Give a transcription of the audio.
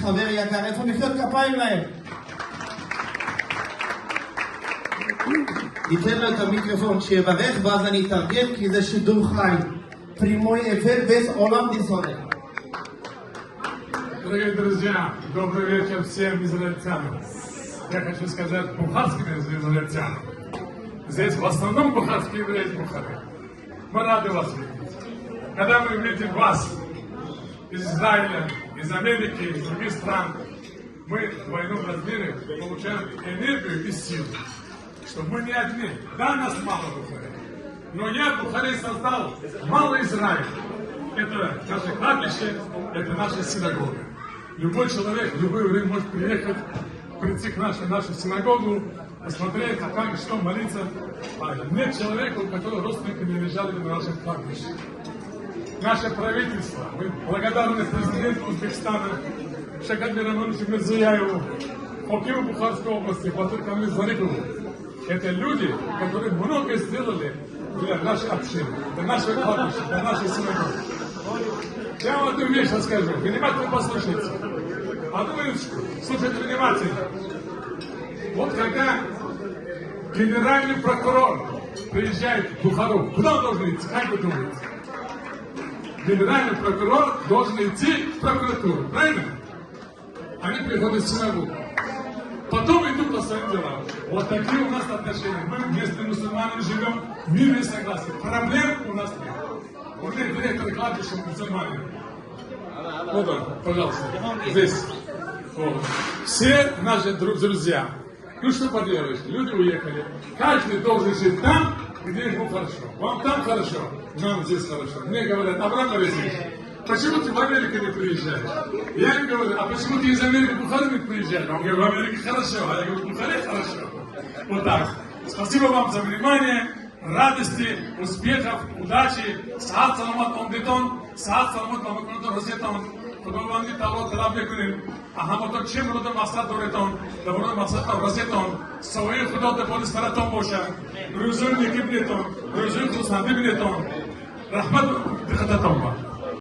חבר יקר, איפה מחיאות כפיים להם? ניתן לו את המיקרופון שיברך ואז אני אתרגם כי זה שידור חי. Прямой эфир весь Олам Дисоне. Дорогие друзья, добрый вечер всем израильтянам. Я хочу сказать бухарским израильтянам. Здесь в основном бухарские евреи из Бухары. Мы рады вас видеть. Когда мы видим вас из Израиля, из Америки, из других стран, мы в двойном размере получаем энергию и силу. Что мы не одни. Да, нас мало в Бухаре. Но я в Бухаре создал малый Израиль. Это наше кладбище, это наша синагога. Любой человек, в любое время может приехать, прийти к нашу синагогу, посмотреть, как что молиться. А нет человека, у которого родственники не лежали на нашем кладбище. Наше правительство, мы благодарны президенту Узбекистана Шавкату Миромоновичу Мирзияеву, Хокиму Бухарской области, Батыр Камилу Зарипову. Это люди, которые многое сделали для нашей общины, для нашего кладбища, для нашей синагоги. Я вам одну вещь расскажу. Внимательно послушайте. Одну минуточку. Слушайте внимательно. Вот когда генеральный прокурор приезжает в Бухару, куда он должен идти? Как вы думаете? Генеральный прокурор должен идти в прокуратуру. Правильно? Они приходят в синагогу. Потом идут по своим делам. Вот такие у нас отношения. Мы вместе с мусульманами живем в мире и согласии. Проблем у нас нет. У меня директор кладбища мусульманин. Вот он, пожалуйста. Здесь. Вот. Все наши друзья. Ну что поделаешь, люди уехали. Каждый должен жить там, где ему хорошо. Вам там хорошо, нам здесь хорошо. Мне говорят, Авраам Борисович, почему ты в Америку не приезжаешь? Я им говорю, а почему ты из Америки в Бухару не приезжаешь? Он говорит, в Америке хорошо, а я говорю, в Бухаре хорошо. Вот так. Спасибо вам за внимание, радости, успехов, удачи. Саат саламат омдитон, саат саламат омдитон, розетон. خداوندی تعالی طلب میکنیم همانطور چه مورد مقصد دارتون در مورد مقصد رسیدتون سوای خدا در پول سرتون باشه روزی نیکی بینتون روزی خوشحالی بینتون رحمت بخاطرتون با